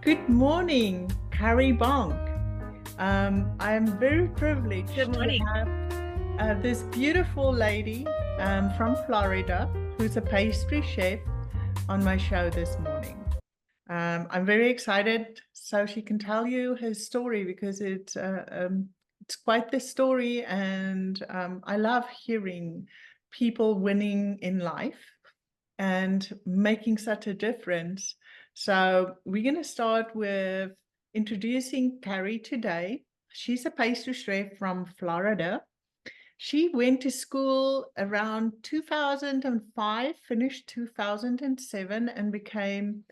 Good morning, Kari Bonk. I'm very privileged Good to morning. have this beautiful lady from Florida who's a pastry chef on my show this morning. I'm very excited so she can tell you her story because it's quite the story, and I love hearing people winning in life and making such a difference. So we're going to start with introducing Kari today. She's a pastry chef from Florida. She went to school around 2005, finished 2007, and became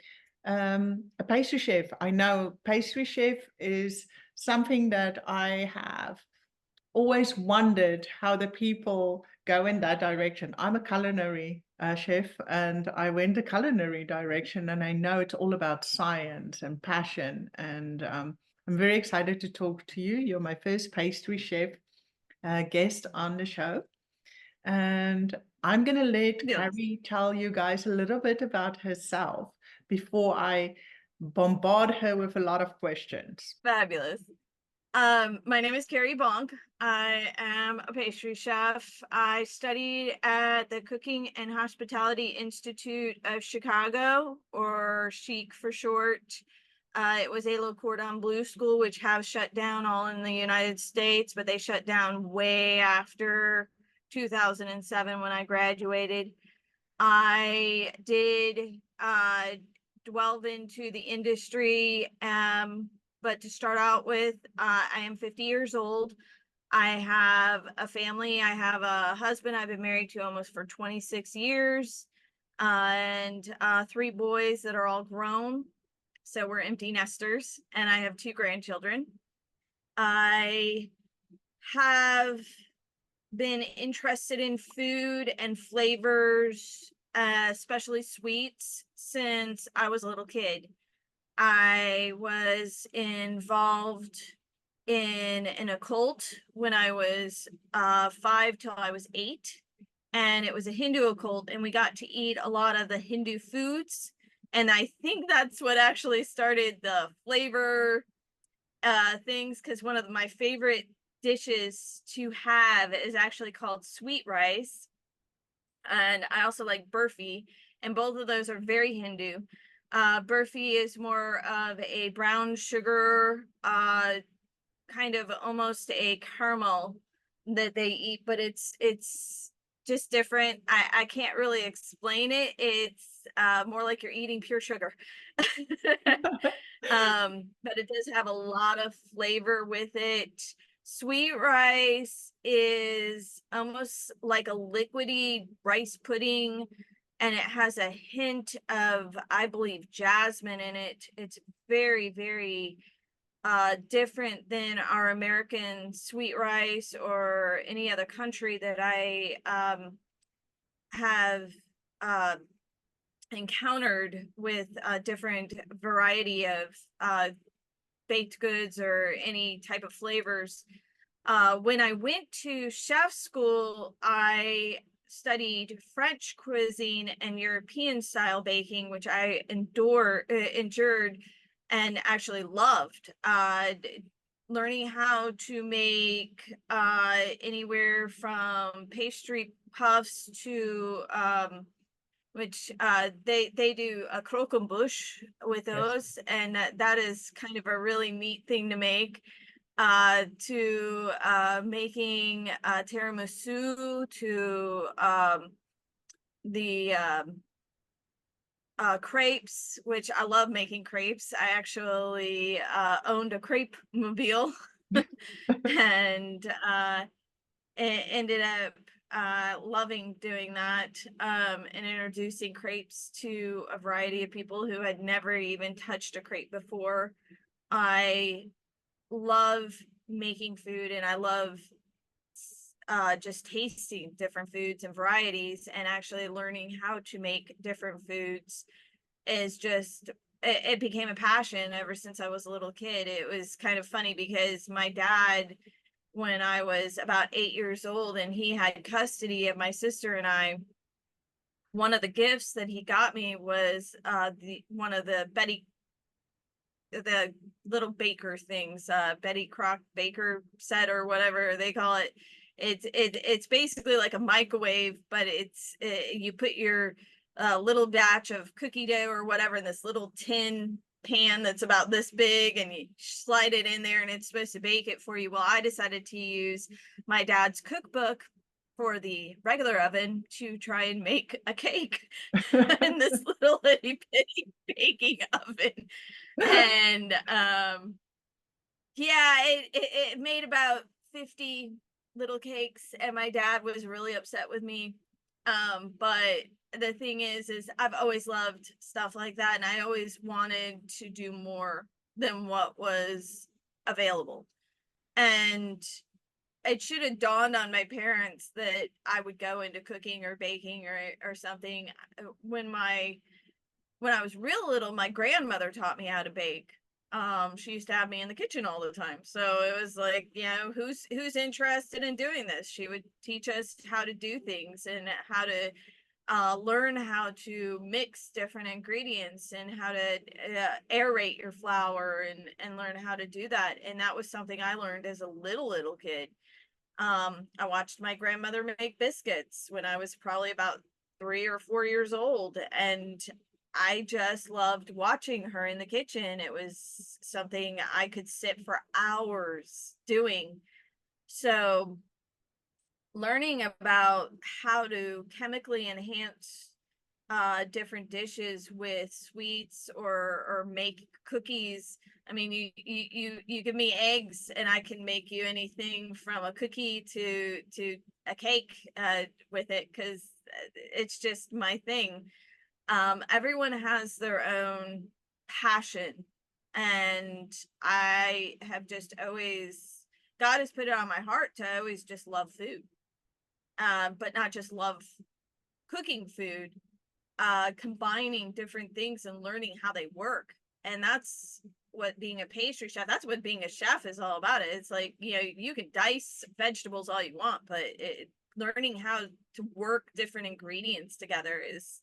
a pastry chef. I know pastry chef is something that I have always wondered how the people go in that direction. I'm a culinary chef, and I went the culinary direction, and I know it's all about science and passion. And I'm very excited to talk to you. You're my first pastry chef guest on the show. And I'm going to let Fabulous. Carrie tell you guys a little bit about herself before I bombard her with a lot of questions. Fabulous. My name is Kari Bonk. I am a pastry chef. I studied at the Cooking and Hospitality Institute of Chicago, or Chic for short. It was a Le Cordon Bleu school, which have shut down all in the United States, but they shut down way after 2007 when I graduated. I did delve into the industry, but to start out with, I am 50 years old. I have a family. I have a husband I've been married to almost for 26 years, and three boys that are all grown. So we're empty nesters, and I have two grandchildren. I have been interested in food and flavors, especially sweets, since I was a little kid. I was involved in an occult when I was 5 till I was 8, and it was a Hindu occult, and we got to eat a lot of the Hindu foods, and I think that's what actually started the flavor things, because one of my favorite dishes to have is actually called sweet rice, and I also like burfi, and both of those are very Hindu. Burfi is more of a brown sugar, kind of almost a caramel that they eat, but it's just different. I can't really explain it. It's more like you're eating pure sugar. But it does have a lot of flavor with it. Sweet rice is almost like a liquidy rice pudding, and it has a hint of, I believe, jasmine in it. It's very, very different than our American sweet rice or any other country that I have uh, encountered with a different variety of baked goods or any type of flavors. When I went to chef school, I studied French cuisine and European style baking, which I endured and actually loved. Learning how to make anywhere from pastry puffs to which they do a croquembouche with Yes. those, and that is kind of a really neat thing to make. To making tiramisu, to the crepes, which I love making crepes. I actually owned a crepe mobile and ended up loving doing that, and introducing crepes to a variety of people who had never even touched a crepe before. I love making food, and I love just tasting different foods and varieties, and actually learning how to make different foods is just it became a passion ever since I was a little kid. It was kind of funny because my dad, when I was about 8 years old and he had custody of my sister and I, one of the gifts that he got me was the one of the Betty the little baker things, Betty Crock baker set or whatever they call it. It's basically like a microwave, but you put your little batch of cookie dough or whatever in this little tin pan that's about this big, and you slide it in there and it's supposed to bake it for you. Well, I decided to use my dad's cookbook for the regular oven to try and make a cake in this little itty bitty baking oven. And yeah, it made about 50 little cakes, and my dad was really upset with me. But the thing is I've always loved stuff like that, and I always wanted to do more than what was available. And it should have dawned on my parents that I would go into cooking or baking or something. When I was real little, my grandmother taught me how to bake. She used to have me in the kitchen all the time. So it was like, you know, who's interested in doing this? She would teach us how to do things and how to learn how to mix different ingredients and how to aerate your flour and learn how to do that. And that was something I learned as a little kid. I watched my grandmother make biscuits when I was probably about 3 or 4 years old, and I just loved watching her in the kitchen. It was something I could sit for hours doing. So learning about how to chemically enhance different dishes with sweets or make cookies. I mean, you give me eggs and I can make you anything from a cookie to a cake with it, because it's just my thing. Everyone has their own passion, and I have just always, God has put it on my heart to always just love food, but not just love cooking food, combining different things and learning how they work. And that's what being a pastry chef, that's what being a chef is all about. It's like, you know, you can dice vegetables all you want, but learning how to work different ingredients together is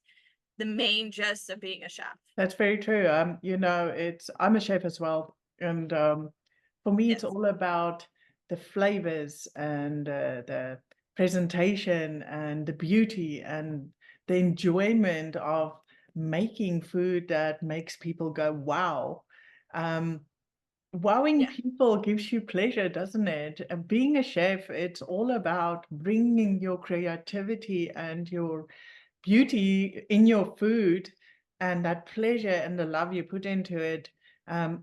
the main gist of being a chef. That's very true. You know, I'm a chef as well, and for me, it's Yes. all about the flavors and the presentation and the beauty and the enjoyment of making food that makes people go, wow. Wowing Yeah. people gives you pleasure, doesn't it? And being a chef, it's all about bringing your creativity and your beauty in your food, and that pleasure and the love you put into it,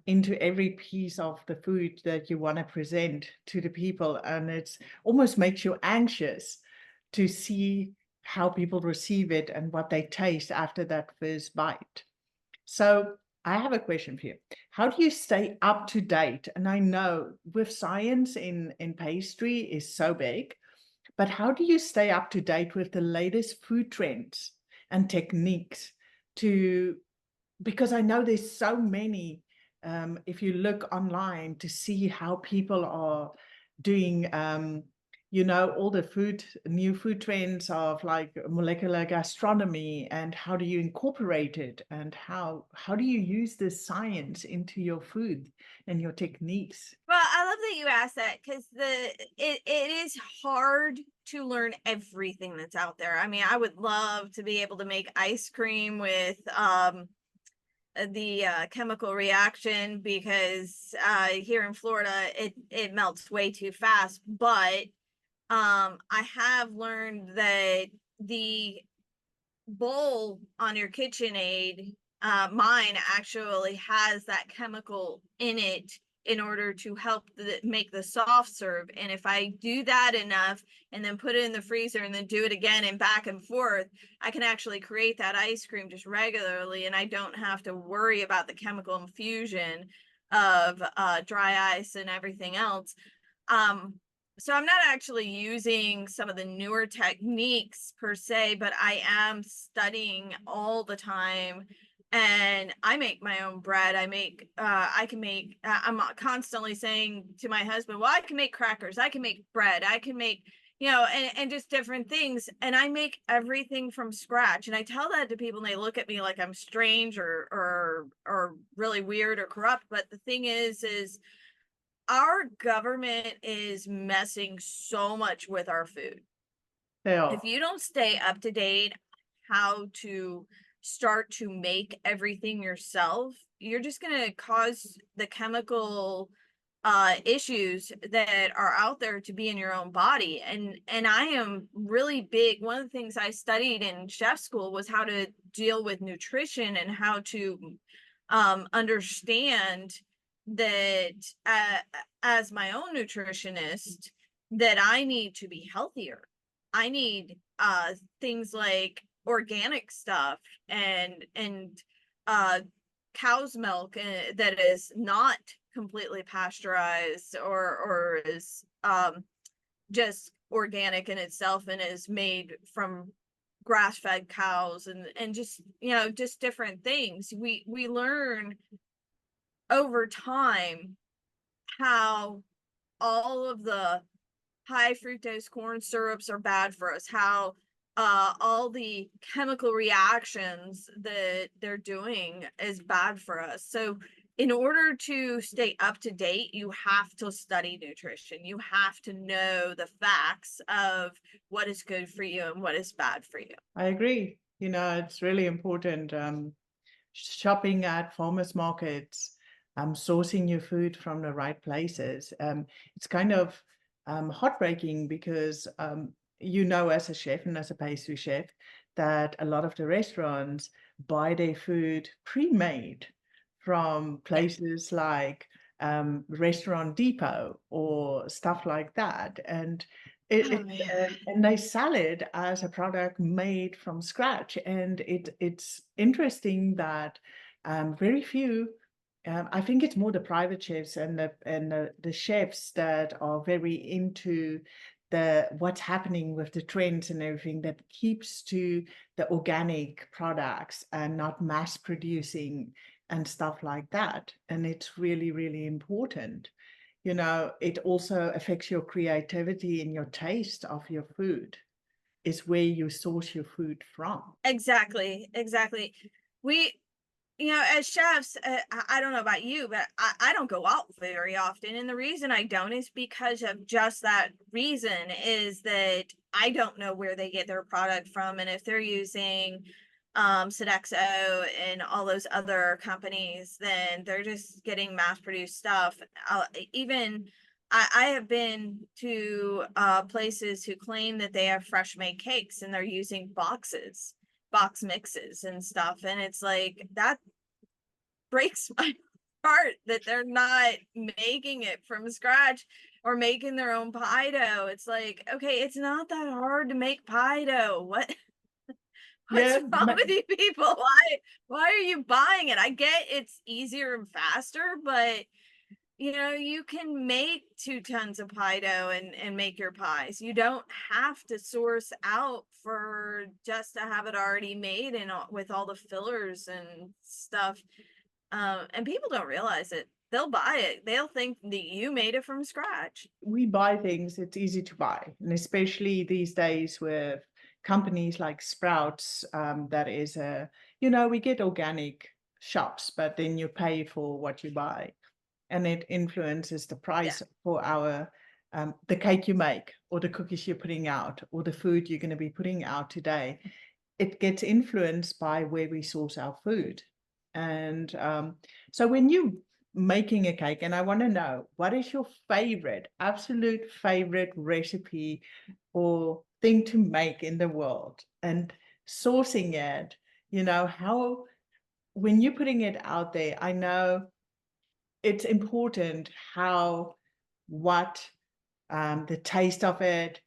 into every piece of the food that you want to present to the people. And it's almost makes you anxious to see how people receive it and what they taste after that first bite. So I have a question for you. How do you stay up to date? And I know with science in pastry is so big, but how do you stay up to date with the latest food trends and techniques to, because I know there's so many, if you look online to see how people are doing, you know, all the new food trends of like molecular gastronomy, and how do you incorporate it, and how do you use this science into your food and your techniques? Well, I love that you asked that, because it is hard to learn everything that's out there. I mean, I would love to be able to make ice cream with the chemical reaction, because here in Florida it melts way too fast. But I have learned that the bowl on your KitchenAid, mine actually has that chemical in it in order to help make the soft serve. And if I do that enough and then put it in the freezer and then do it again and back and forth, I can actually create that ice cream just regularly, and I don't have to worry about the chemical infusion of dry ice and everything else. So I'm not actually using some of the newer techniques per se, but I am studying all the time. And I make my own bread. I can make, I'm constantly saying to my husband, well, I can make crackers, I can make bread, I can make, and just different things. And I make everything from scratch. And I tell that to people and they look at me like I'm strange or really weird or corrupt. But the thing is our government is messing so much with our food. They If are. you don't stay up to date how to start to make everything yourself, you're just going to cause the chemical issues that are out there to be in your own body. And I am really big. One of the things I studied in chef school was how to deal with nutrition and how to understand that as my own nutritionist, that I need to be healthier. I need things like organic stuff and uh cow's milk that is not completely pasteurized or is just organic in itself and is made from grass-fed cows and just just different things. We learn over time how all of the high fructose corn syrups are bad for us, how all the chemical reactions that they're doing is bad for us. So in order to stay up to date, you have to study nutrition. You have to know the facts of what is good for you and what is bad for you. I agree. It's really important. Shopping at farmers markets, sourcing your food from the right places. It's kind of heartbreaking because as a chef and as a pastry chef, that a lot of the restaurants buy their food pre-made from Yeah. places like Restaurant Depot or stuff like that. And Oh yeah. and they sell it as a product made from scratch. And it's interesting that very few, I think it's more the private chefs and the chefs that are very into what's happening with the trends and everything, that keeps to the organic products and not mass producing and stuff like that. And it's really, really important. It also affects your creativity and your taste of your food, is where you source your food from. Exactly. We as chefs, I don't know about you, but I don't go out very often. And the reason I don't is because of just that reason, is that I don't know where they get their product from. And if they're using Sodexo and all those other companies, then they're just getting mass produced stuff. Even I have been to places who claim that they have fresh made cakes and they're using box mixes and stuff, and it's like that breaks my heart that they're not making it from scratch or making their own pie dough. It's like, okay, it's not that hard to make pie dough. What's Yeah, wrong with you people? Why are you buying it? I get it's easier and faster, but you can make 2 tons of pie dough and make your pies. You don't have to source out for just to have it already made and with all the fillers and stuff. And people don't realize it. They'll buy it. They'll think that you made it from scratch. we buy things, it's easy to buy. And especially these days with companies like Sprouts, that is we get organic shops, but then you pay for what you buy. And it influences the Yeah. price for the cake you make, or the cookies you're putting out, or the food you're going to be putting out today. It gets influenced by where we source our food. And so when you making a cake, and I want to know, what is your absolute favorite recipe or thing to make in the world? And sourcing it, how, when you're putting it out there, I know it's important what the taste of it,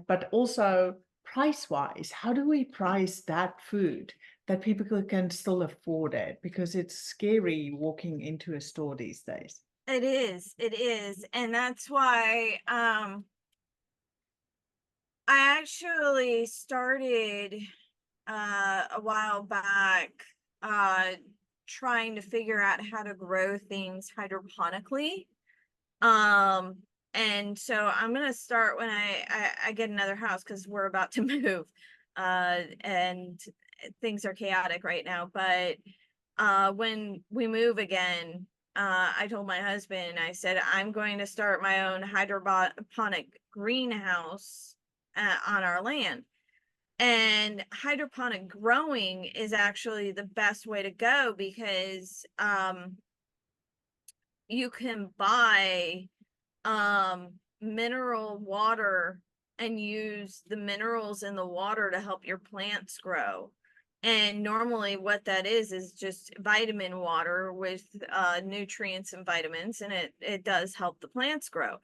but also price wise, how do we price that food that people can still afford it? Because it's scary walking into a store these days. It is. And that's why I actually started a while back trying to figure out how to grow things hydroponically. And so I'm gonna start when I get another house, because we're about to move, and things are chaotic right now. But when we move again, I told my husband, I said, I'm going to start my own hydroponic greenhouse on our land. And hydroponic growing is actually the best way to go, because you can buy mineral water and use the minerals in the water to help your plants grow. And normally what that is just vitamin water with nutrients and vitamins, and it does help the plants grow.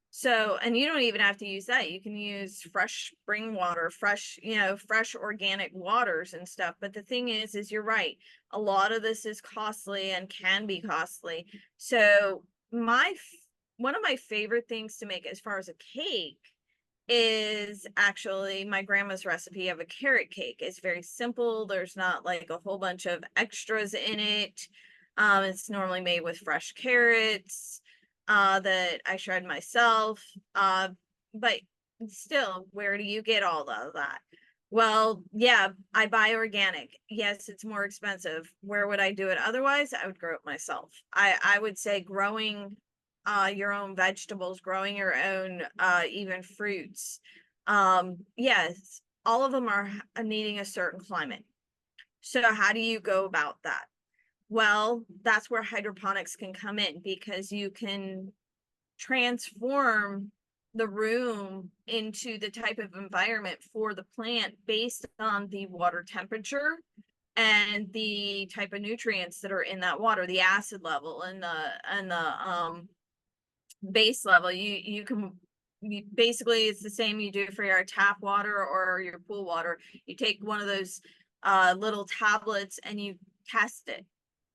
So, and you don't even have to use that. You can use fresh spring water, fresh, fresh organic waters and stuff. But the thing is you're right. A lot of this is costly and can be costly. So one of my favorite things to make as far as a cake is actually my grandma's recipe of a carrot cake. It's very simple. There's not like a whole bunch of extras in it. It's normally made with fresh carrots that I shred myself. But still, where do you get all of that? Well, yeah, I buy organic. Yes, it's more expensive. Where would I do it otherwise? I would grow it myself. I would say growing your own vegetables, growing your own even fruits. Yes, all of them are needing a certain climate. So how do you go about that? Well, that's where hydroponics can come in, because you can transform the room into the type of environment for the plant based on the water temperature and the type of nutrients that are in that water, the acid level and the base level. You can basically, it's the same you do for your tap water or your pool water. You take one of those little tablets and you test it,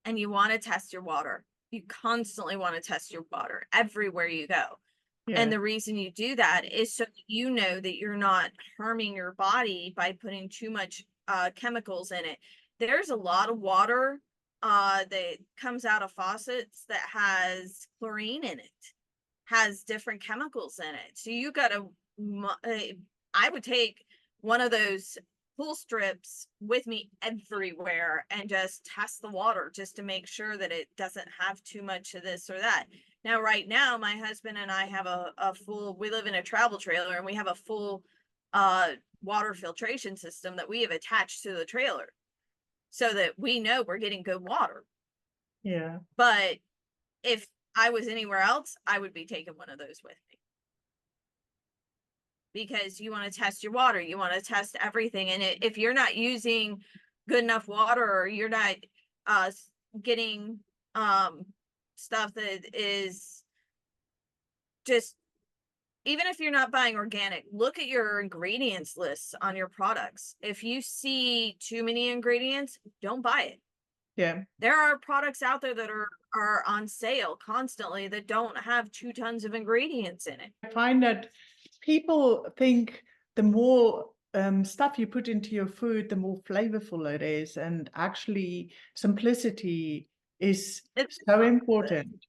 and you want to test your water. You constantly want to test your water everywhere you go. And Yeah. the reason you do that is so you know that you're not harming your body by putting too much chemicals in it. There's a lot of water that comes out of faucets that has chlorine in it, has different chemicals in it. So you got to, I would take one of those pool strips with me everywhere and just test the water just to make sure that it doesn't have too much of this or that. Now, right now, my husband and I have a full, we live in a travel trailer, and we have a full water filtration system that we have attached to the trailer so that we know we're getting good water. Yeah. But if I was anywhere else, I would be taking one of those with me, because you want to test your water, you want to test everything. And if you're not using good enough water, or you're not getting stuff that is just, even if you're not buying organic, look at your ingredients lists on your products. If you see too many ingredients, don't buy it. Yeah. There are products out there that are on sale constantly that don't have 2 tons of ingredients in it. I find that people think the more stuff you put into your food, the more flavorful it is. And actually, simplicity is It's so important.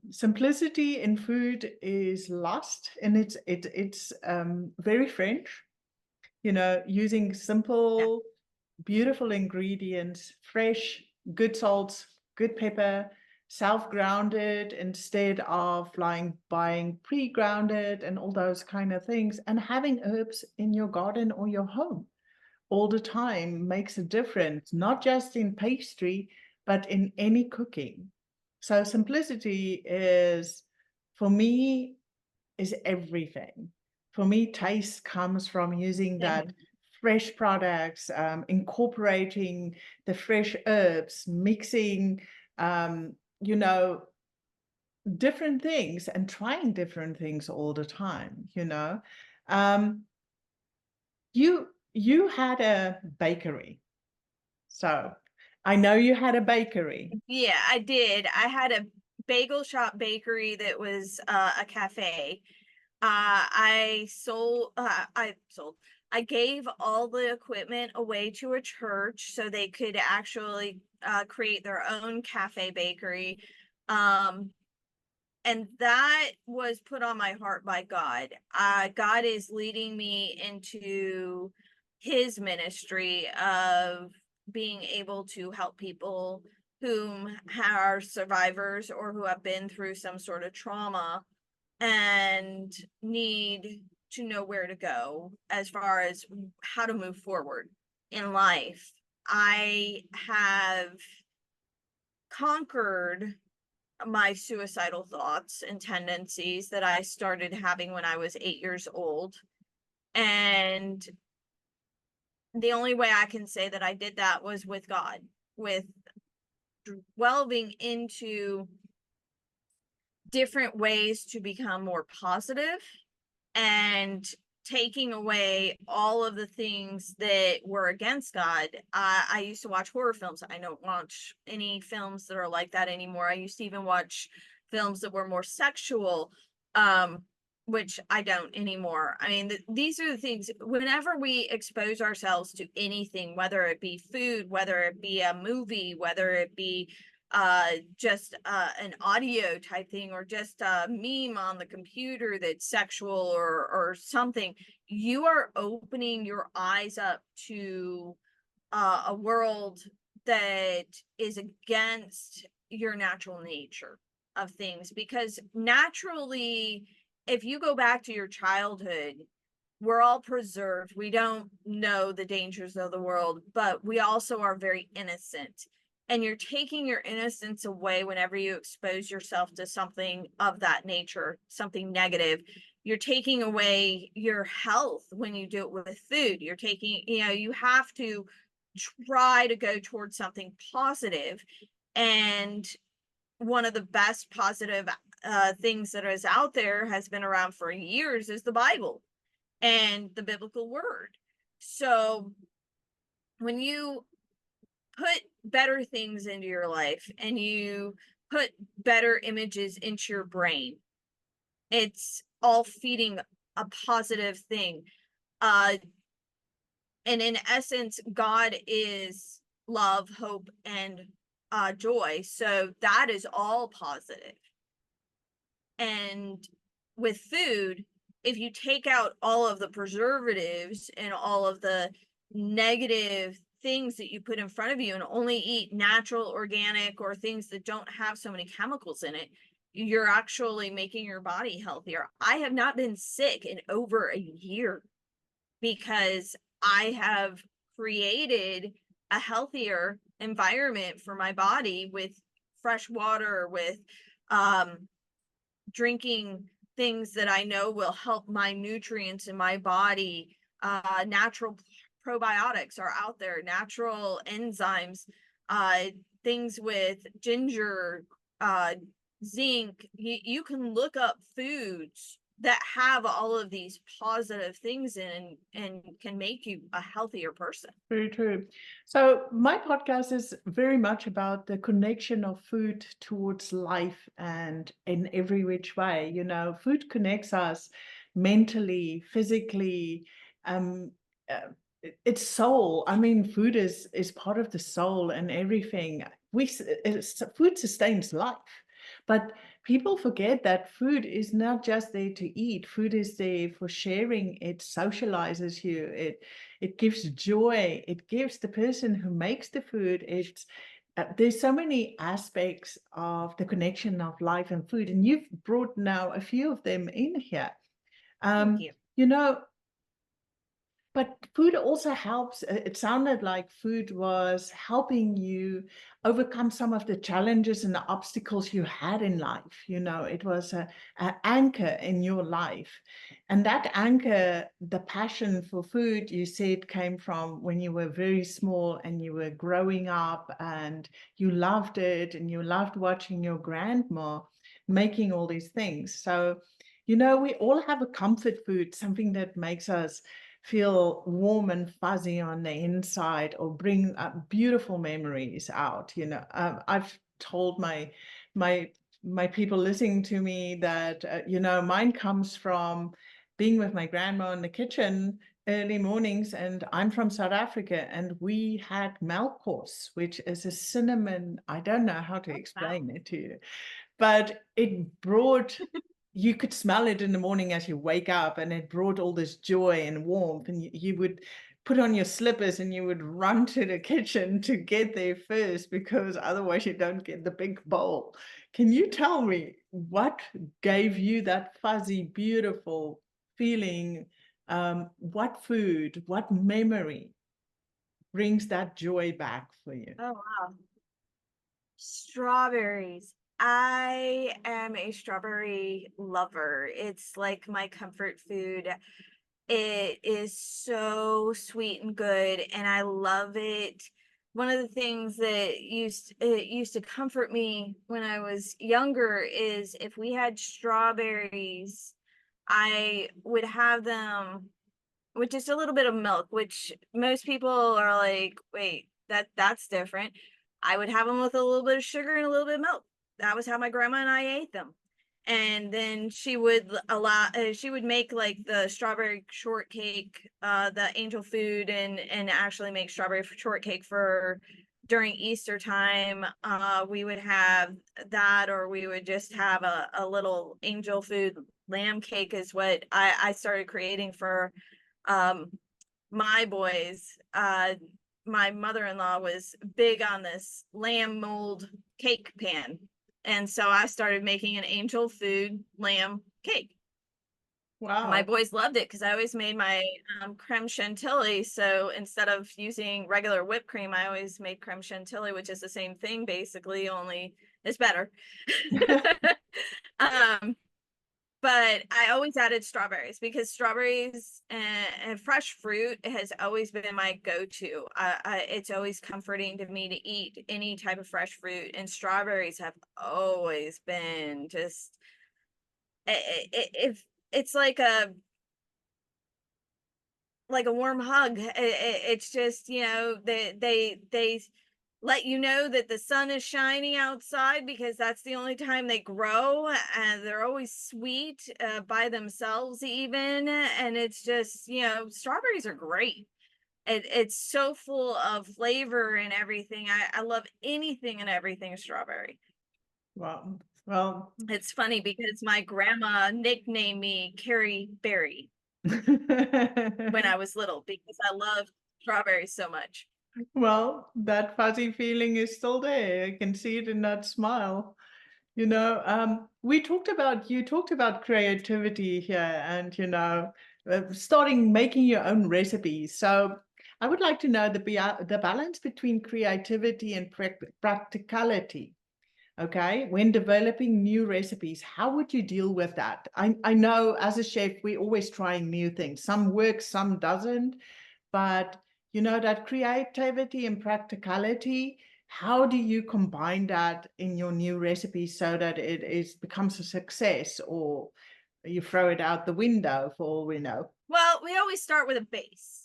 Simplicity in food is lost, and it's very French. Using yeah. simple, beautiful ingredients, fresh, good salts, good pepper, self-grounded instead of buying pre-grounded and all those kind of things, and having herbs in your garden or your home all the time makes a difference, not just in pastry, but in any cooking. So simplicity is, for me, is everything. For me, taste comes from using that fresh products, incorporating the fresh herbs, mixing, you know, different things and trying different things all the time. Um, you had a bakery, so I know you had a bakery. Yeah, I did. I had a bagel shop bakery that was a cafe. I gave all the equipment away to a church so they could actually create their own cafe bakery. Um, And that was put on my heart by God. God is leading me into his ministry of being able to help people whom are survivors or who have been through some sort of trauma and need to know where to go as far as how to move forward in life. I have conquered my suicidal thoughts and tendencies that I started having when I was 8 years old. And the only way I can say that I did that was with God, with delving into different ways to become more positive and taking away all of the things that were against God. I used to watch horror films. I don't watch any films that are like that anymore. I used to even watch films that were more sexual, which I don't anymore. I mean, these are the things, whenever we expose ourselves to anything, whether it be food, whether it be a movie, whether it be just an audio type thing, or just a meme on the computer that's sexual or something, you are opening your eyes up to a world that is against your natural nature of things. Because naturally, if you go back to your childhood, we're all preserved. We don't know the dangers of the world, but we also are very innocent. And you're taking your innocence away whenever you expose yourself to something of that nature, something negative. You're taking away your health when you do it with food. You're taking, you have to try to go towards something positive. And one of the best positive things that is out there, has been around for years, is the Bible and the biblical word. So when you put better things into your life and you put better images into your brain, it's all feeding a positive thing. And in essence, God is love, hope, and joy. So that is all positive. And with food, if you take out all of the preservatives and all of the negative things that you put in front of you and only eat natural, organic, or things that don't have so many chemicals in it, you're actually making your body healthier. I have not been sick in over a year because I have created a healthier environment for my body with fresh water, with drinking things that I know will help my nutrients in my body. Natural probiotics are out there, natural enzymes, things with ginger, zinc. You can look up foods that have all of these positive things in and can make you a healthier person. Very true. So my podcast is very much about the connection of food towards life and in every which way. Food connects us mentally, physically, um, uh, it's soul. I mean, food is part of the soul and everything. Food sustains life, but people forget that food is not just there to eat. Food is there for sharing. It socializes you. It gives joy. It gives the person who makes the food. There's so many aspects of the connection of life and food, and you've brought now a few of them in here. Thank you. But food also helps. It sounded like food was helping you overcome some of the challenges and the obstacles you had in life. It was an anchor in your life. And that anchor, the passion for food, you said came from when you were very small and you were growing up and you loved it and you loved watching your grandma making all these things. So, we all have a comfort food, something that makes us feel warm and fuzzy on the inside or bring beautiful memories out. I've told my people listening to me that mine comes from being with my grandma in the kitchen early mornings, and I'm from South Africa, and we had melkos, which is a cinnamon. I don't know how to explain it to you, but it brought, you could smell it in the morning as you wake up, and it brought all this joy and warmth, and you would put on your slippers and you would run to the kitchen to get there first, because otherwise you don't get the big bowl. Can you tell me what gave you that fuzzy, beautiful feeling? What food, what memory brings that joy back for you? Oh, wow. Strawberries. I am a strawberry lover. It's like my comfort food. It is so sweet and good, and I love it. One of the things that used to comfort me when I was younger is if we had strawberries, I would have them with just a little bit of milk, which most people are like, wait, that's different. I would have them with a little bit of sugar and a little bit of milk. That was how my grandma and I ate them. And then she would make like the strawberry shortcake, the angel food, and actually make strawberry shortcake for during Easter time. We would have that, or we would just have a little angel food. Lamb cake is what I started creating for my boys. My mother-in-law was big on this lamb mold cake pan, and so I started making an angel food lamb cake. And my Wow. boys loved it because I always made my creme chantilly. So instead of using regular whipped cream, I always made creme chantilly, which is the same thing basically, only it's better. um, but I always added strawberries because strawberries and fresh fruit has always been my go-to. It's always comforting to me to eat any type of fresh fruit, and strawberries have always been just if it's like a warm hug. It's just, they let you know that the sun is shining outside because that's the only time they grow, and they're always sweet by themselves even. And it's just, strawberries are great. It's so full of flavor and everything. I love anything and everything strawberry. Wow. Well, It's funny because my grandma nicknamed me Carrie Berry when I was little because I love strawberries so much. well, that fuzzy feeling is still there. I can see it in that smile. You talked about creativity here, and, starting making your own recipes. So I would like to know the balance between creativity and practicality. Okay, when developing new recipes, how would you deal with that? I know as a chef, we're always trying new things. Some work, some doesn't, but that creativity and practicality, how do you combine that in your new recipe so that becomes a success, or you throw it out the window for all we know? Well, we always start with a base.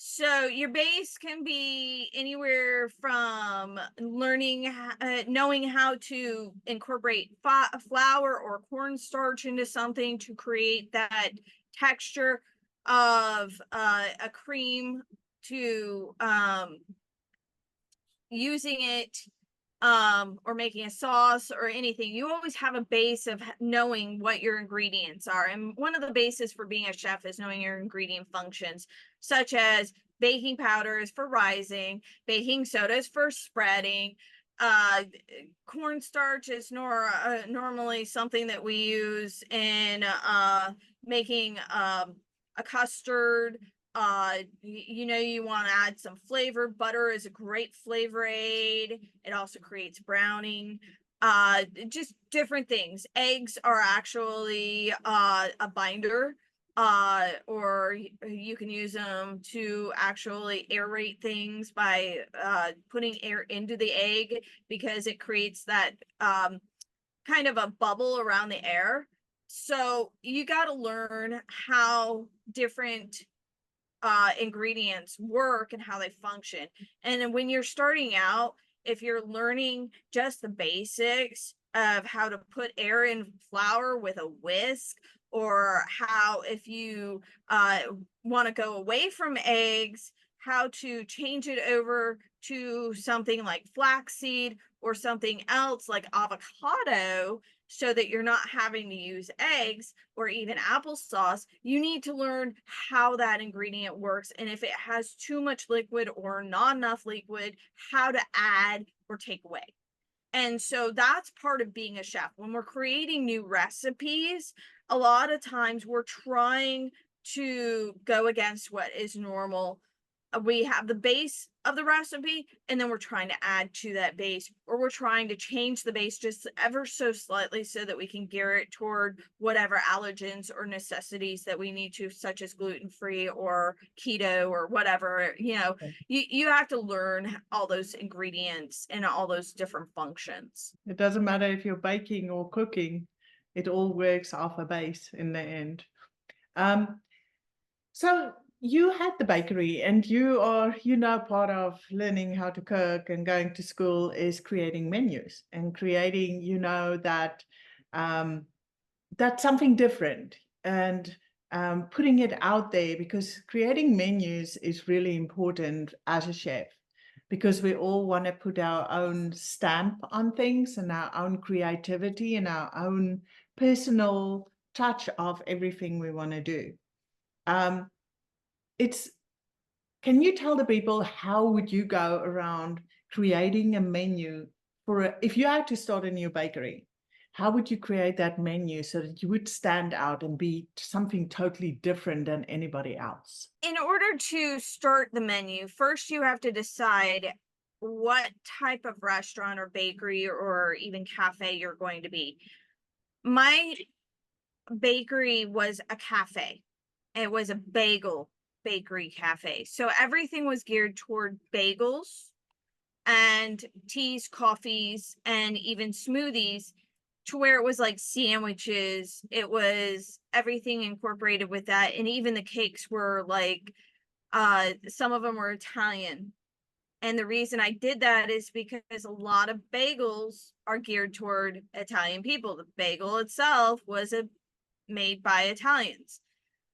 So your base can be anywhere from knowing how to incorporate flour or cornstarch into something to create that texture of a cream, to using it or making a sauce or anything. You always have a base of knowing what your ingredients are. And one of the bases for being a chef is knowing your ingredient functions, such as baking powders for rising, baking sodas for spreading. Cornstarch is normally something that we use in making a custard. You want to add some flavor. Butter is a great flavor aid. It also creates browning. Just different things. Eggs are actually a binder, or you can use them to actually aerate things by putting air into the egg, because it creates that kind of a bubble around the air. So you got to learn how different ingredients work and how they function. And then when you're starting out, if you're learning just the basics of how to put air in flour with a whisk, or how, if you want to go away from eggs, how to change it over to something like flaxseed or something else like avocado, so that you're not having to use eggs or even applesauce, you need to learn how that ingredient works. And if it has too much liquid or not enough liquid, how to add or take away. And so that's part of being a chef. When we're creating new recipes, a lot of times we're trying to go against what is normal. We have the base of the recipe, and then we're trying to add to that base, or we're trying to change the base just ever so slightly so that we can gear it toward whatever allergens or necessities that we need to, such as gluten-free or keto or whatever. You have to learn all those ingredients and all those different functions. It doesn't matter if you're baking or cooking, it all works off a base in the end. So you had the bakery, and you are, part of learning how to cook and going to school is creating menus and creating, that's something different, and putting it out there, because creating menus is really important as a chef, because we all want to put our own stamp on things and our own creativity and our own personal touch of everything we want to do. Can you tell the people, how would you go around creating a menu if you had to start a new bakery? How would you create that menu so that you would stand out and be something totally different than anybody else? In order to start the menu, first you have to decide what type of restaurant or bakery or even cafe you're going to be. My bakery was a cafe. It was a bagel bakery cafe. So everything was geared toward bagels and teas, coffees, and even smoothies, to where it was like sandwiches. It was everything incorporated with that. And even the cakes were like, some of them were Italian. And the reason I did that is because a lot of bagels are geared toward Italian people. The bagel itself was made by Italians.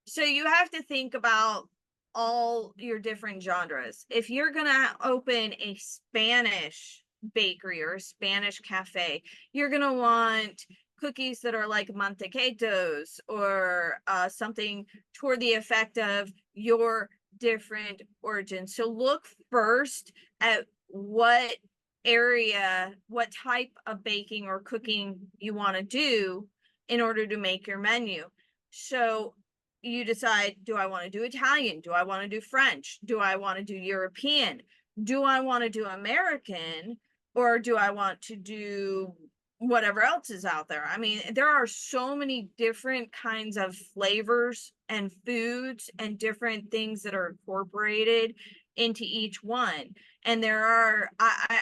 So you have to think about all your different genres. If you're going to open a Spanish bakery or a Spanish cafe, you're going to want cookies that are like mantequetos, or something toward the effect of your different origins. So look first at what area, what type of baking or cooking you want to do in order to make your menu. So you decide, do I want to do Italian? Do I want to do French? Do I want to do European? Do I want to do American? Or do I want to do whatever else is out there? I mean, there are so many different kinds of flavors and foods and different things that are incorporated into each one. And I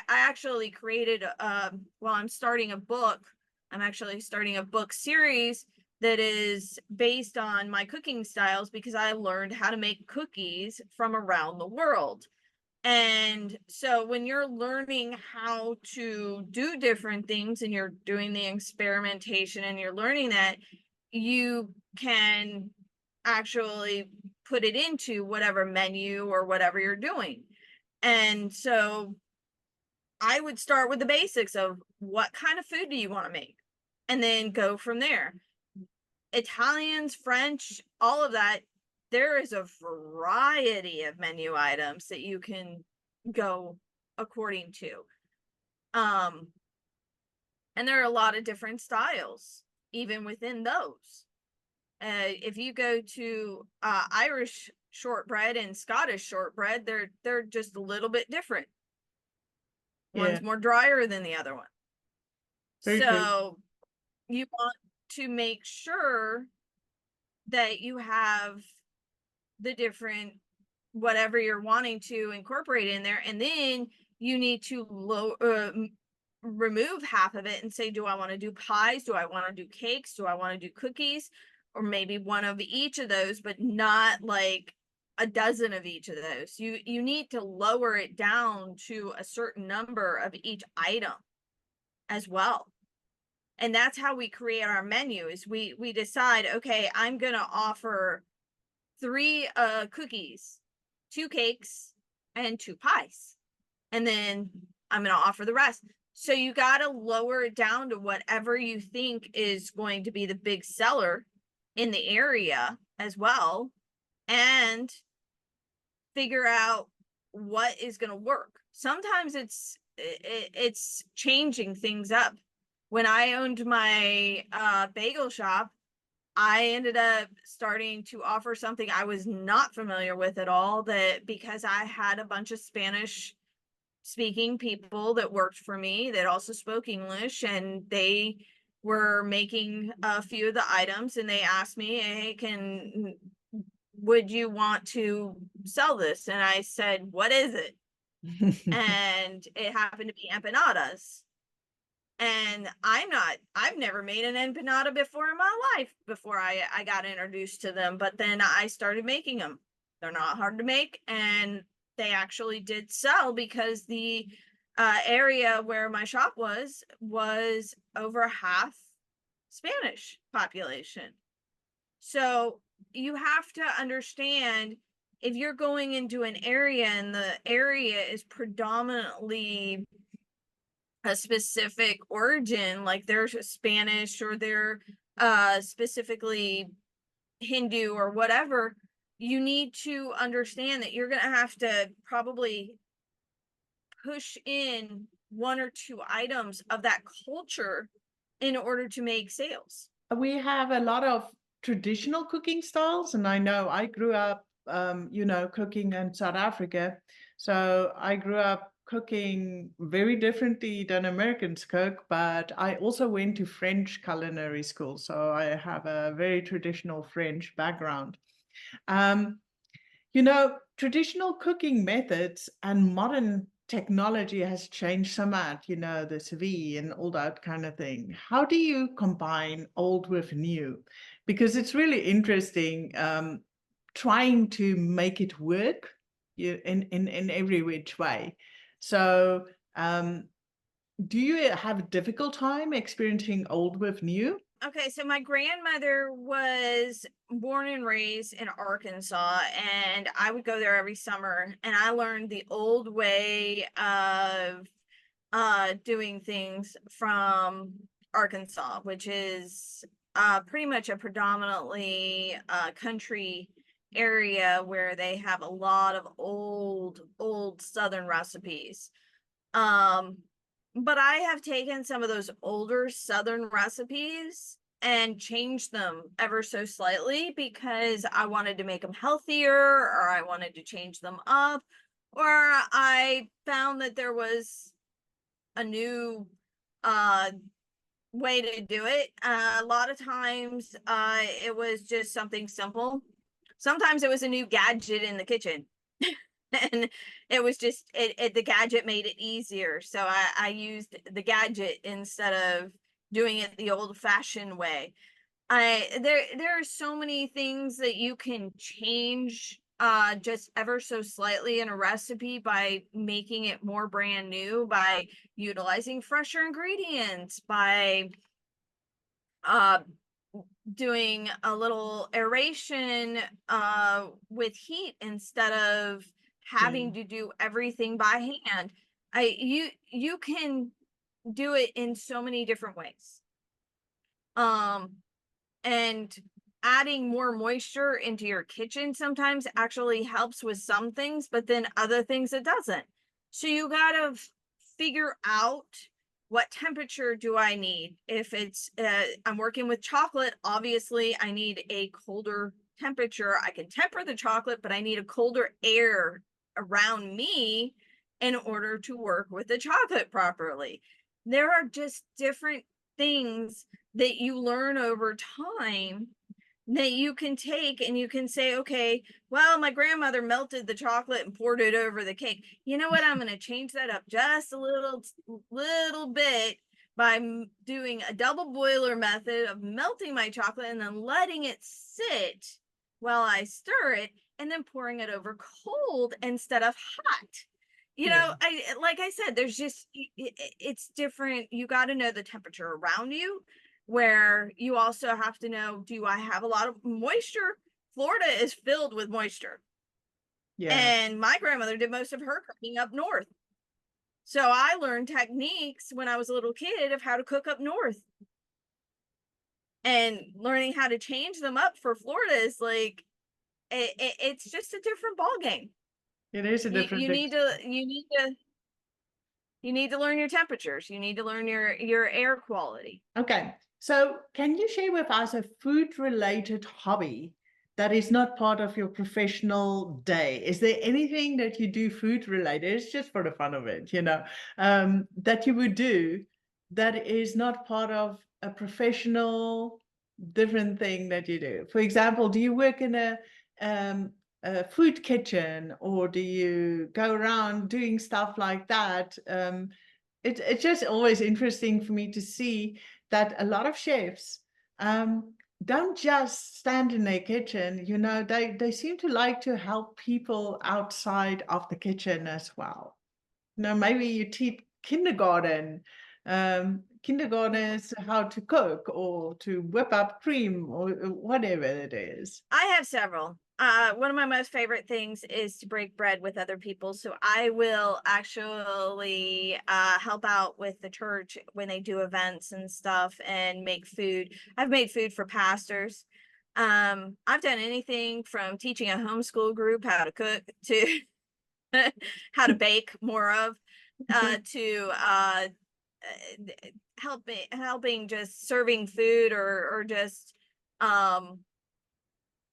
actually created, I'm starting a book. I'm actually starting a book series that is based on my cooking styles, because I learned how to make cookies from around the world. And so when you're learning how to do different things and you're doing the experimentation and you're learning that, you can actually put it into whatever menu or whatever you're doing. And so I would start with the basics of what kind of food do you want to make, and then go from there. Italians, French, all of that, there is a variety of menu items that you can go according to. And there are a lot of different styles, even within those. If you go to Irish shortbread and Scottish shortbread, they're just a little bit different. One's more drier than the other one. Very so true. You want to make sure that you have the different, whatever you're wanting to incorporate in there, and then you need to remove half of it and say, do I want to do pies? Do I want to do cakes? Do I want to do cookies? Or maybe one of each of those, but not like a dozen of each of those. You need to lower it down to a certain number of each item as well. And that's how we create our menu. Is we decide, okay, I'm gonna offer 3 cookies, 2 cakes, and 2 pies. and then I'm going to offer the rest. So you got to lower it down to whatever you think is going to be the big seller in the area as well, and figure out what is going to work. Sometimes it's changing things up. When I owned my bagel shop, I ended up starting to offer something I was not familiar with at all, that because I had a bunch of Spanish speaking people that worked for me that also spoke English, and they were making a few of the items, and they asked me, hey, would you want to sell this? And I said, what is it? And it happened to be empanadas. And I've never made an empanada before in my life before I got introduced to them. But then I started making them. They're not hard to make, and they actually did sell because the area where my shop was over half Spanish population. So you have to understand, if you're going into an area and the area is predominantly a specific origin, like they're Spanish or they're specifically Hindu or whatever, you need to understand that you're going to have to probably push in one or two items of that culture in order to make sales. We have a lot of traditional cooking styles, and I know I grew up, cooking in South Africa. So I grew up cooking very differently than Americans cook, but I also went to French culinary school. So I have a very traditional French background. Um, Traditional cooking methods and modern technology has changed so much, the CV and all that kind of thing. How do you combine old with new? Because it's really interesting, trying to make it work in every which way. So do you have a difficult time experiencing old with new? Okay, so my grandmother was born and raised in Arkansas, and I would go there every summer, and I learned the old way of doing things from Arkansas, which is pretty much a predominantly country area where they have a lot of old Southern recipes. But I have taken some of those older Southern recipes and changed them ever so slightly because I wanted to make them healthier, or I wanted to change them up, or I found that there was a new way to do it. A lot of times it was just something simple. Sometimes it was a new gadget in the kitchen. And it was just the gadget made it easier, so I used the gadget instead of doing it the old-fashioned way. There are so many things that you can change just ever so slightly in a recipe by making it more brand new, by utilizing fresher ingredients, by doing a little aeration with heat instead of having to do everything by hand. You can do it in so many different ways. And adding more moisture into your kitchen sometimes actually helps with some things, but then other things it doesn't. So you gotta figure out, what temperature do I need? If it's I'm working with chocolate, obviously I need a colder temperature. I can temper the chocolate, but I need a colder air around me in order to work with the chocolate properly. There are just different things that you learn over time that you can take, and you can say, okay, well, my grandmother melted the chocolate and poured it over the cake. You know what? I'm going to change that up just a little bit by doing a double boiler method of melting my chocolate and then letting it sit while I stir it, and then pouring it over cold instead of hot. Like I said, there's just, it's different. You got to know the temperature around you, where you also have to know, do I have a lot of moisture? Florida is filled with moisture. Yeah. And my grandmother did most of her cooking up north. So I learned techniques when I was a little kid of how to cook up north. And learning how to change them up for Florida is like it's just a different ball game. It is a You, different you need to you need to you need to learn your temperatures. You need to learn your air quality. Okay, so can you share with us a food-related hobby that is not part of your professional day? Is there anything that you do food-related? It's just for the fun of it, that you would do that is not part of a professional, different thing that you do? For example, do you work in a food kitchen, or do you go around doing stuff like that? It's just always interesting for me to see that a lot of chefs don't just stand in their kitchen, they seem to like to help people outside of the kitchen as well. Maybe you teach kindergartners how to cook or to whip up cream or whatever it is. I have several. One of my most favorite things is to break bread with other people. So I will actually help out with the church when they do events and stuff and make food. I've made food for pastors. I've done anything from teaching a homeschool group how to cook to how to bake more of to helping just serving food or just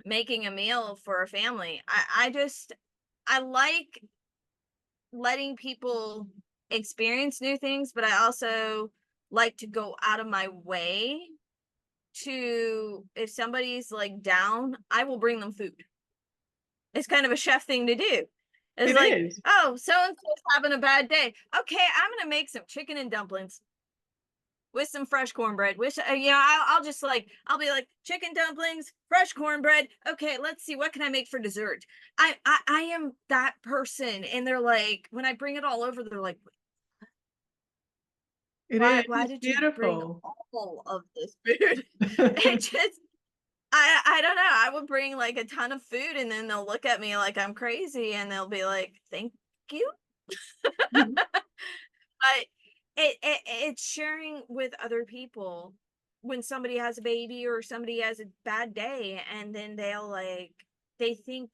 making a meal for a family. I like letting people experience new things, but I also like to go out of my way to, if somebody's like down, I will bring them food. It's kind of a chef thing to do. It's It like, is. oh, so and so's having a bad day. Okay, I'm gonna make some chicken and dumplings with some fresh cornbread. I'll be like, chicken dumplings, fresh cornbread. Okay, let's see, what can I make for dessert? I am that person. And they're like, when I bring it all over, they're like, why It's did you bring beautiful. all of this food? It just, I don't know. I would bring like a ton of food and then they'll look at me like I'm crazy and they'll be like, thank you. But it's sharing with other people when somebody has a baby or somebody has a bad day, and then they think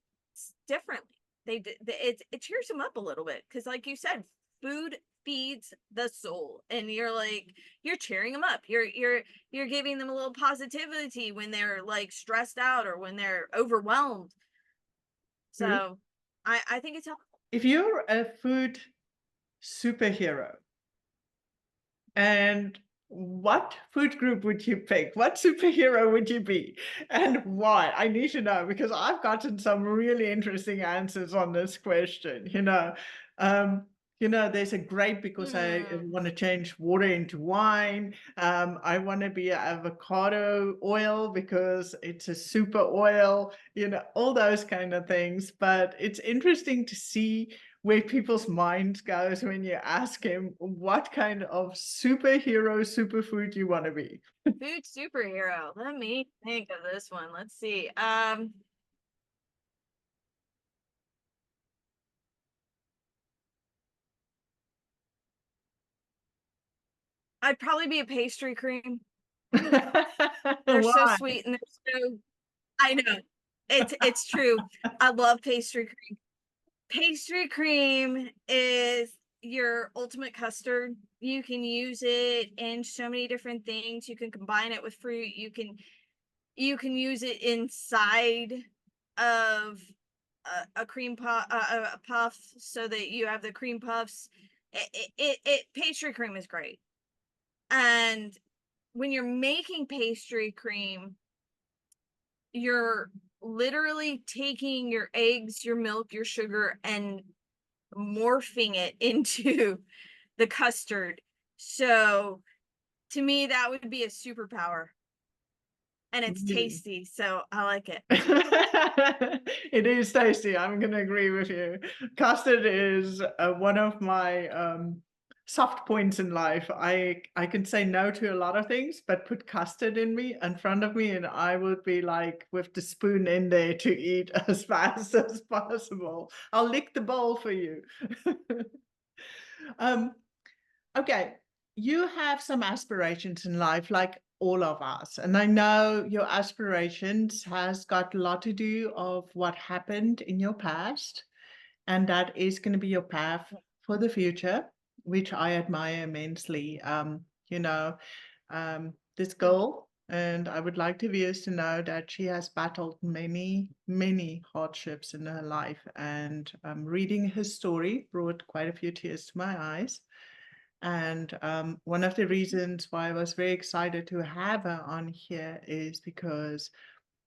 differently. It cheers them up a little bit because, like you said, food feeds the soul, and you're cheering them up. You're giving them a little positivity when they're like stressed out or when they're overwhelmed. So I think it's helpful. If you're a food superhero, and what food group would you pick? What superhero would you be? And why? I need to know, because I've gotten some really interesting answers on this question. There's a grape because I want to change water into wine. I want to be an avocado oil because it's a super oil, all those kind of things. But it's interesting to see where people's mind goes when you ask him what kind of superhero superfood you want to be. Food superhero. Let me think of this one. Let's see. I'd probably be a pastry cream. They're so Why? sweet and they're so, I know. It's true. I love pastry cream. Pastry cream is your ultimate custard. You can use it in so many different things. You can combine it with fruit. You can use it inside of a cream puff, a puff, so that you have the cream puffs. Pastry cream is great. And when you're making pastry cream, you're literally taking your eggs, your milk, your sugar, and morphing it into the custard. So to me, that would be a superpower. And it's tasty, so I like it. It is tasty. I'm going to agree with you. Custard is one of my soft points in life. I can say no to a lot of things, but put custard in front of me, and I would be like with the spoon in there to eat as fast as possible. I'll lick the bowl for you. Um, okay, you have some aspirations in life, like all of us, and I know your aspirations has got a lot to do of what happened in your past, and that is going to be your path for the future, which I admire immensely. You know, this girl, and I would like the viewers to know that she has battled many, many hardships in her life, and reading her story brought quite a few tears to my eyes. And one of the reasons why I was very excited to have her on here is because,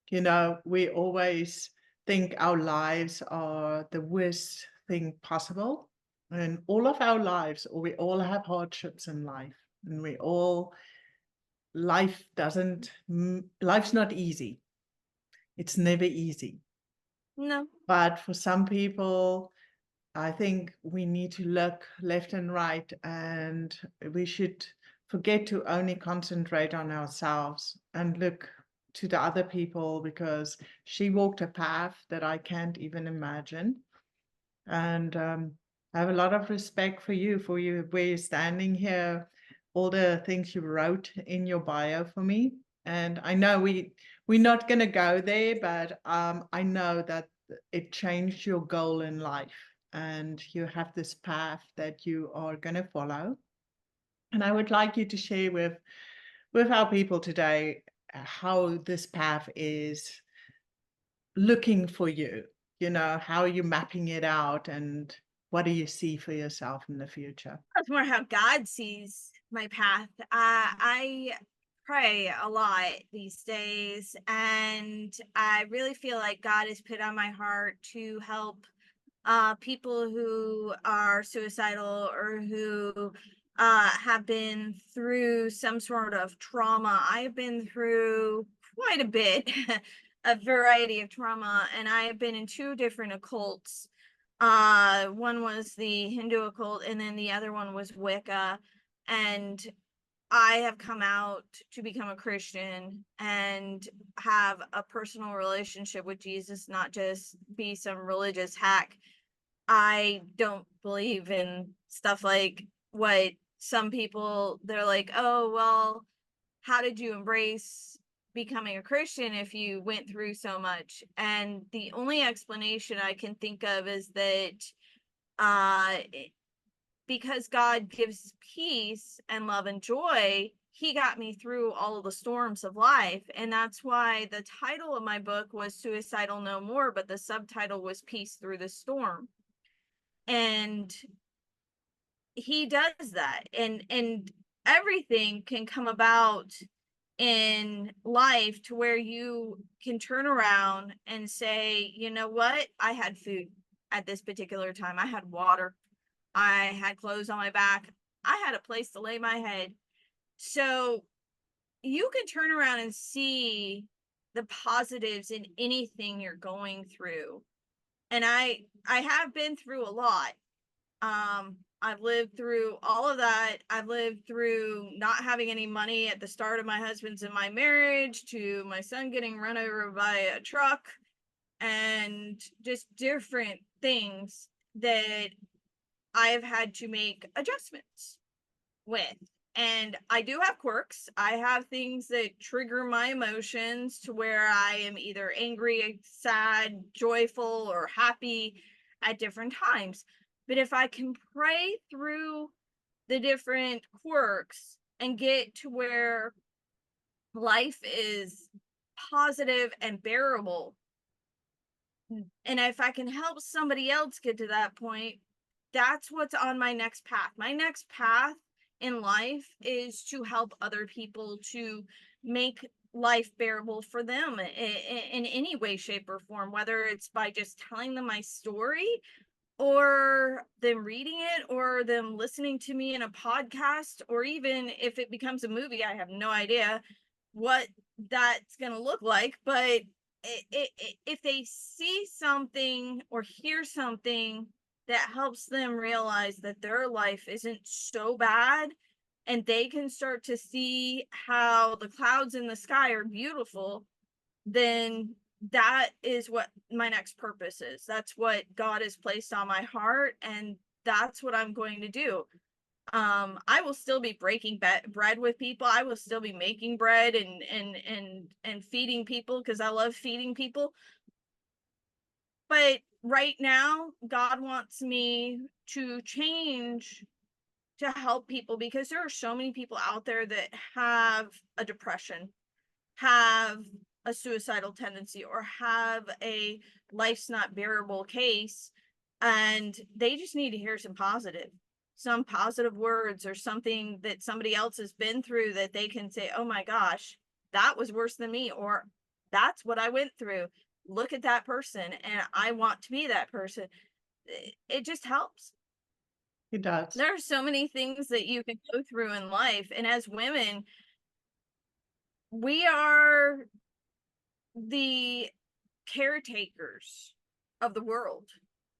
we always think our lives are the worst thing possible. And all of our lives, or we all have hardships in life, and life's not easy. It's never easy. No. But for some people, I think we need to look left and right, and we should forget to only concentrate on ourselves and look to the other people, because she walked a path that I can't even imagine. And I have a lot of respect for you, where you're standing here, all the things you wrote in your bio for me. And I know we're not going to go there, but I know that it changed your goal in life, and you have this path that you are going to follow. And I would like you to share with our people today how this path is looking for you. How are you mapping it out, and what do you see for yourself in the future? That's more how God sees my path. I pray a lot these days, and I really feel like God has put on my heart to help people who are suicidal or who have been through some sort of trauma. I've been through quite a bit, a variety of trauma, and I have been in two different occults. One was the Hindu occult, and then the other one was Wicca. And I have come out to become a Christian and have a personal relationship with Jesus, not just be some religious hack. I don't believe in stuff like what some people, they're like, oh, well, how did you embrace becoming a Christian if you went through so much? And the only explanation I can think of is that uh, because God gives peace and love and joy, he got me through all of the storms of life. And that's why the title of my book was Suicidal No More, but the subtitle was Peace Through the Storm. And he does that. And everything can come about in life to where you can turn around and say, you know what? I had food at this particular time. I had water. I had clothes on my back. I had a place to lay my head. So you can turn around and see the positives in anything you're going through. And I have been through a lot. I've lived through all of that. I've lived through not having any money at the start of my husband's and my marriage, to my son getting run over by a truck, and just different things that I've had to make adjustments with. And I do have quirks. I have things that trigger my emotions to where I am either angry, sad, joyful, or happy at different times. But if I can pray through the different quirks and get to where life is positive and bearable, and if I can help somebody else get to that point, that's what's on my next path. My next path in life is to help other people to make life bearable for them in any way, shape, or form, whether it's by just telling them my story, or them reading it, or them listening to me in a podcast, or even if it becomes a movie. I have no idea what that's going to look like, but if they see something or hear something that helps them realize that their life isn't so bad, and they can start to see how the clouds in the sky are beautiful, then that is what my next purpose is. That's what God has placed on my heart, and that's what I'm going to do. I will still be breaking bread with people. I will still be making bread and feeding people because I love feeding people. But right now, God wants me to change to help people, because there are so many people out there that have a depression, have a suicidal tendency, or have a life's not bearable case, and they just need to hear some positive words, or something that somebody else has been through that they can say, oh my gosh, that was worse than me, or that's what I went through. Look at that person, and I want to be that person. It just helps. It does. There are so many things that you can go through in life, and as women, we are the caretakers of the world.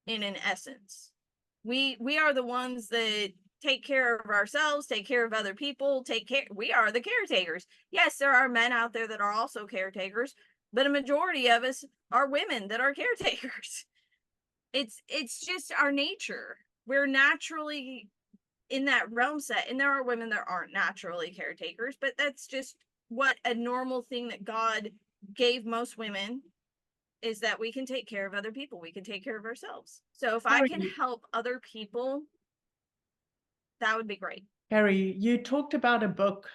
In an essence, we are the ones that take care of ourselves, take care of other people, we are the caretakers. Yes, there are men out there that are also caretakers, but a majority of us are women that are caretakers. It's just our nature. We're naturally in that realm set, and there are women that aren't naturally caretakers, but that's just what a normal thing that God gave most women, is that we can take care of other people. We can take care of ourselves. So if I can help other people, that would be great. Kari, you talked about a book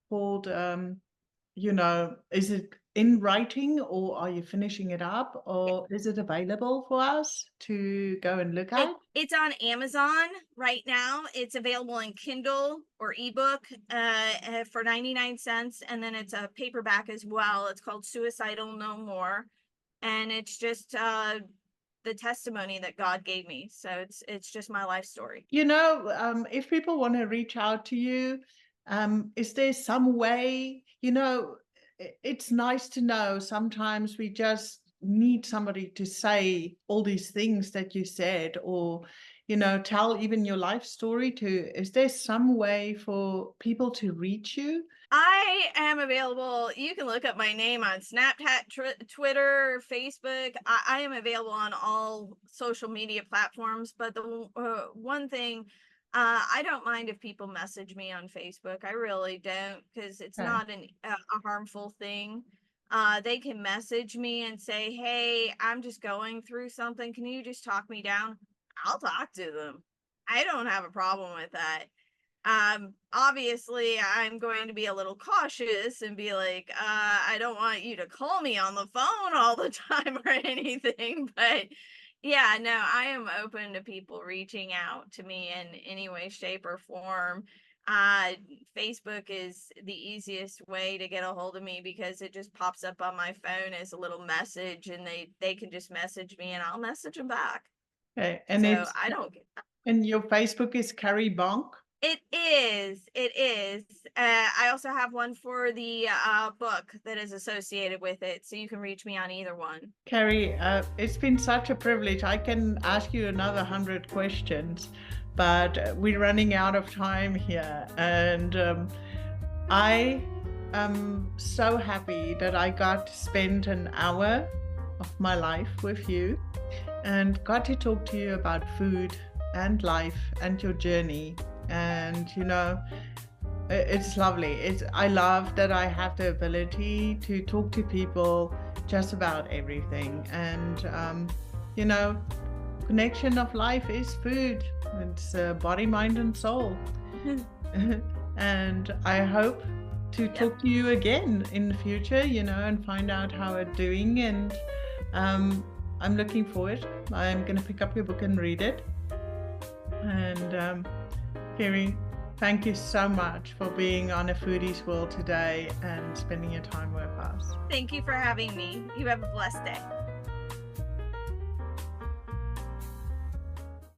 called, is it in writing, or are you finishing it up, or is it available for us to go and look at? It's on Amazon right now. It's available in Kindle or ebook for 99 cents. And then it's a paperback as well. It's called Suicidal No More. And it's just the testimony that God gave me. So it's just my life story. If people want to reach out to you, is there some way, it's nice to know sometimes we just need somebody to say all these things that you said, or, tell even your life story too. Is there some way for people to reach you? I am available. You can look up my name on Snapchat, Twitter, Facebook. I am available on all social media platforms. But the one thing, I don't mind if people message me on Facebook. I really don't, because it's not a harmful thing. They can message me and say, hey, I'm just going through something. Can you just talk me down? I'll talk to them. I don't have a problem with that. Obviously I'm going to be a little cautious and be like, I don't want you to call me on the phone all the time or anything, but yeah, no, I am open to people reaching out to me in any way, shape, or form. Facebook is the easiest way to get a hold of me, because it just pops up on my phone as a little message, and they can just message me and I'll message them back. Okay. And so I don't. And your Facebook is Kari Bonk? It is. I also have one for the book that is associated with it, so you can reach me on either one. Kari, it's been such a privilege. I can ask you another 100 questions, but we're running out of time here. And I am so happy that I got to spend an hour of my life with you and got to talk to you about food and life and your journey. And it's lovely. I love that I have the ability to talk to people just about everything. And connection of life is food. It's body, mind, and soul. And I hope to talk to you again in the future, and find out how it's doing. And I'm looking forward. I'm going to pick up your book and read it. And Kari, thank you so much for being on A Foodie's World today and spending your time with us. Thank you for having me. You have a blessed day.